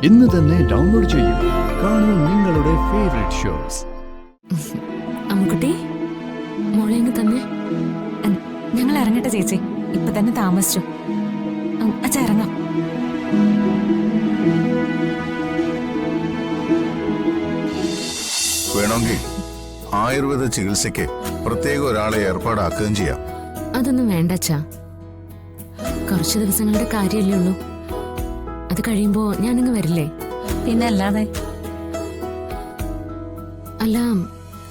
ഇന്ന് തന്നെ ഡൗൺലോഡ് ചെയ്യൂ. കാണൂ നിങ്ങളുടെ ഫേവറേറ്റ് ഷോസ്. അമ്മുക്കുട്ടി, മോളെ ഇങ്ങ് തന്നെ. ഞങ്ങൾ ഇറങ്ങട്ടെ ചേച്ചി, ഇപ്പൊ തന്നെ താമസിച്ചു. അച്ഛാ ഇറങ്ങാം. വേണമെങ്കിൽ ആയുർവേദ ചികിത്സയ്ക്ക് പ്രത്യേക ഒരാളെ ഏർപ്പാടാക്കുകയും ചെയ്യാം. അതൊന്നും വേണ്ട അച്ഛാ, കുറച്ചു ദിവസങ്ങളുടെ കാര്യമല്ലേ ഉള്ളൂ. അത് കഴിയുമ്പോ ഞാനിങ്ങ് വരില്ലേ? പിന്നെ അല്ലാതെ. അല്ല,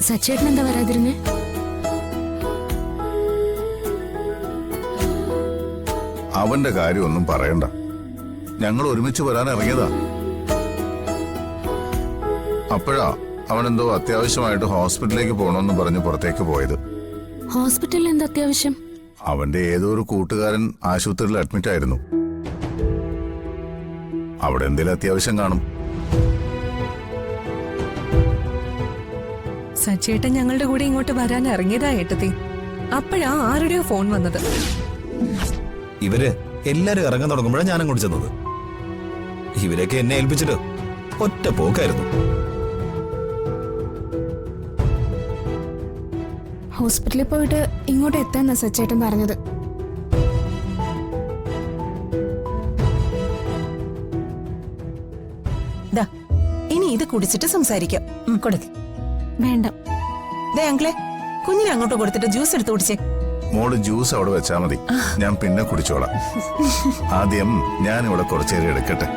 സച്ചേട്ടൻ എന്താ വരാതിരുന്നേ? അവന്റെ കാര്യമൊന്നും പറയണ്ട, ഞങ്ങൾ ഒരുമിച്ച് വരാൻ ഇറങ്ങിയതാ. അപ്പോഴാ അവനെന്തോ അത്യാവശ്യമായിട്ട് ഹോസ്പിറ്റലിലേക്ക് പോകണമെന്ന് പറഞ്ഞ് പുറത്തേക്ക് പോയത്. ഹോസ്പിറ്റലിൽ എന്താ അത്യാവശ്യം? അവന്റെ ഏതോ ഒരു കൂട്ടുകാരൻ ആശുപത്രിയിൽ അഡ്മിറ്റ് ആയിരുന്നു. അവിടെ എന്തെങ്കിലും അത്യാവശ്യം കാണും. സച്ചേട്ടൻ ഞങ്ങളുടെ കൂടെ ഇങ്ങോട്ട് വരാൻ ഇറങ്ങിയതാ ഏട്ടത്തി. അപ്പോഴാ ആരുടെയോ ഫോൺ വന്നത്. ഇവര് എല്ലാരും ഇറങ്ങാൻ തുടങ്ങുമ്പോഴാണ് ഞാൻ അങ്ങോട്ട് ചെന്നത്. ഇവരൊക്കെ എന്നെ ഏൽപ്പിച്ചിട്ട് ഒറ്റ പോക്കായിരുന്നു. ഹോസ്പിറ്റലിൽ പോയിട്ട് ഇങ്ങോട്ട് എത്താന്നാ സച്ചേട്ടൻ പറഞ്ഞത്. ഇനി ഇത് കുടിച്ചിട്ട് സംസാരിക്കാം. കൊടുക്ക്. വേണ്ട. അങ്കിളെ, കുഞ്ഞിനെ അങ്ങോട്ട് കൊടുത്തിട്ട് ജ്യൂസ് എടുത്ത് കുടിച്ചേ. മോള് ജ്യൂസ് അവിടെ വെച്ചാ മതി, ഞാൻ പിന്നെ കുടിച്ചോളാം. ആദ്യം ഞാൻ ഇവിടെ കുറച്ചേരം എടുക്കട്ടെ.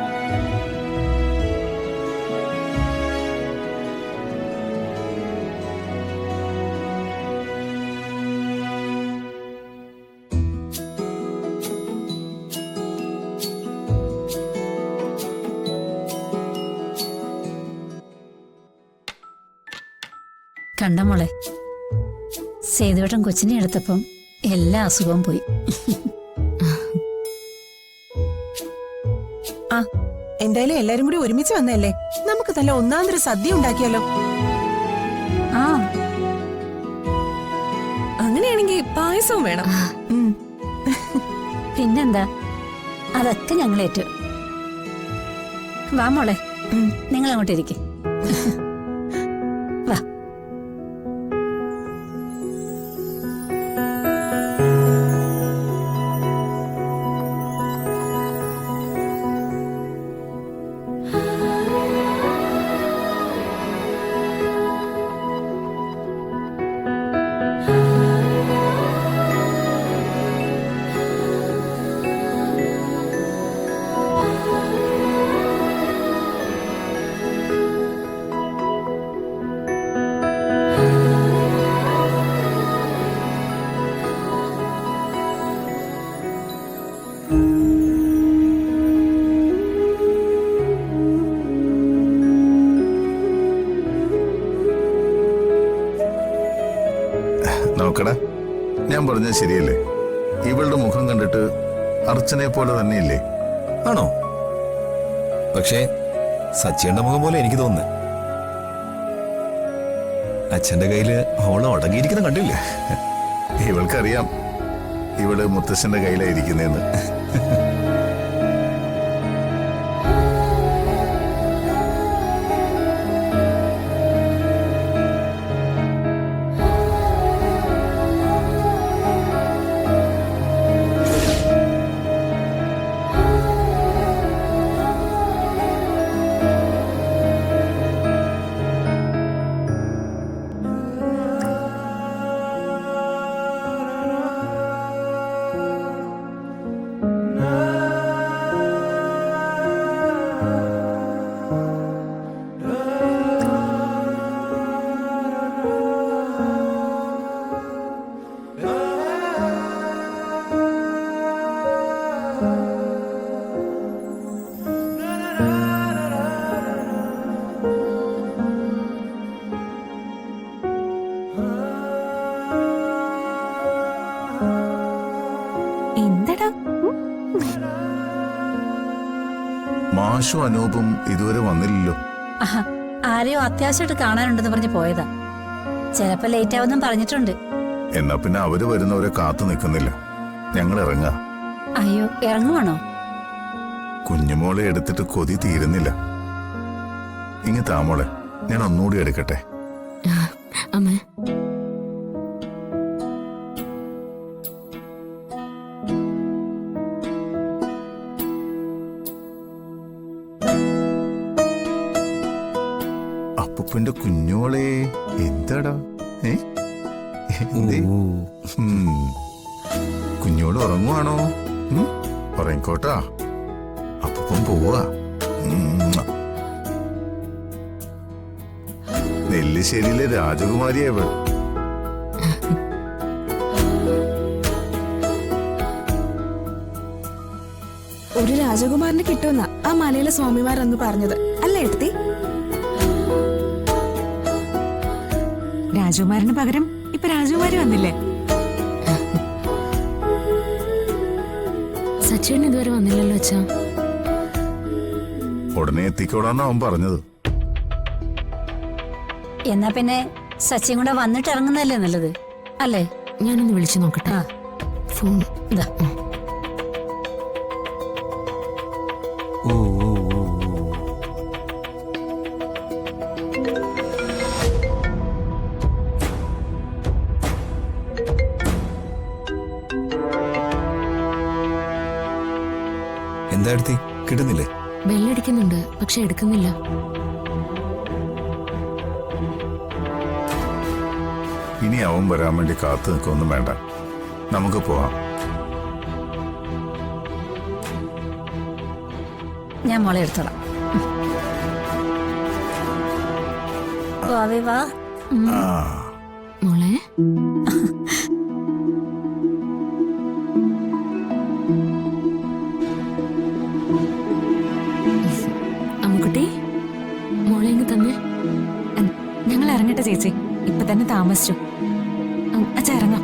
കണ്ട മോളെ, സേതുവേട്ടൻ കൊച്ചിനെ എടുത്തപ്പം എല്ലാ അസുഖവും പോയി. ആ, എന്തായാലും എല്ലാരും കൂടി ഒരുമിച്ച് വന്നല്ലേ, നമുക്ക് നല്ല ഒന്നാന്തര സദ്യ ഉണ്ടാക്കിയാലോ? ആ, അങ്ങനെയാണെങ്കിൽ പായസവും വേണം. പിന്നെന്താ, അതൊക്കെ ഞങ്ങൾ ഏറ്റു. വാ മോളെ, നിങ്ങൾ അങ്ങോട്ട് ഇരിക്കെ. വാ. നോക്കടാ, ഞാൻ പറഞ്ഞത് ശരിയല്ലേ? ഇവളുടെ മുഖം കണ്ടിട്ട് അർച്ചനെ പോലെ തന്നെയില്ലേ? ആണോ? പക്ഷേ സച്ചിയുടെ മുഖം പോലെ എനിക്ക് തോന്നുന്നു. അച്ഛന്റെ കയ്യില് അവള് അടങ്ങിയിരിക്കുന്ന കണ്ടില്ലേ? ഇവൾക്കറിയാം ഇവള് മുത്തശ്ശന്റെ കയ്യിലായിരിക്കുന്നേന്ന്. മാഷും അനൂപും ഇതുവരെ വന്നില്ലല്ലോ. ആരെയോ അത്യാവശ്യമായിട്ട് കാണാനുണ്ടെന്ന് പറഞ്ഞ് പോയതാ. ചിലപ്പോ ലേറ്റ് ആവുന്നും പറഞ്ഞിട്ടുണ്ട്. എന്നാ പിന്നെ അവര് വരുന്നവരെ കാത്തു നിൽക്കുന്നില്ല, ഞങ്ങൾ ഇറങ്ങാ. അയ്യോ, ഇറങ്ങുവാണോ? കുഞ്ഞുമോളെ എടുത്തിട്ട് കൊതി തീരുന്നില്ല. ഇങ്ങ് താമോളെ, ഞാൻ ഒന്നുകൂടി എടുക്കട്ടെ. അമ്മേ, അപ്പൂപ്പന്റെ കുഞ്ഞോളെ എന്താടാ? എന്തേ? കുഞ്ഞോട് ഉറങ്ങുവാണോ? ഉറങ്ങിക്കോട്ടാ, അപ്പൂപ്പൻ പോവാ. നെല്ലിശ്ശേരിയിലെ രാജകുമാരിയാവ. ഒരു രാജകുമാരനെ കിട്ടുമെന്ന ആ മലയിലെ സ്വാമിമാർ അന്ന് പറഞ്ഞത് അല്ലേ എടുത്തി? രാജകുമാരന് പകരം ഇപ്പൊ രാജകുമാരി വന്നില്ലേ? സച്ചേട്ടൻ ഇതുവരെ വന്നില്ലല്ലോ അച്ഛാ. ഉടനെ എത്തിക്കോടാന്ന് അവൻ പറഞ്ഞത്. എന്നാ പിന്നെ സച്ചിൻ കൂടെ വന്നിട്ട് ഇറങ്ങുന്നതല്ലേ നല്ലത്, അല്ലേ? ഞാനൊന്ന് വിളിച്ചു നോക്കട്ടെ. ഫോൺ ഇതാ. എന്താ എടുത്തി, കിട്ടുന്നില്ലേ? ബെല്ലടിക്കുന്നുണ്ട്, പക്ഷെ എടുക്കുന്നില്ല. ഇനി അവൻ വരാൻ വേണ്ടി കാത്തു നിൽക്കൊന്നും വേണ്ട, നമുക്ക് പോവാം. ഞാൻ മോളെ എടുത്തോളാം. വാ. മോളെ, അമ്മുക്കുട്ടി, മോളെ ഇങ്ങ് തന്നെ. ഞങ്ങൾ ഇറങ്ങട്ടെ ചേച്ചി, ഇപ്പൊ തന്നെ താമസിച്ചു. അച്ഛാ ഇറങ്ങാം.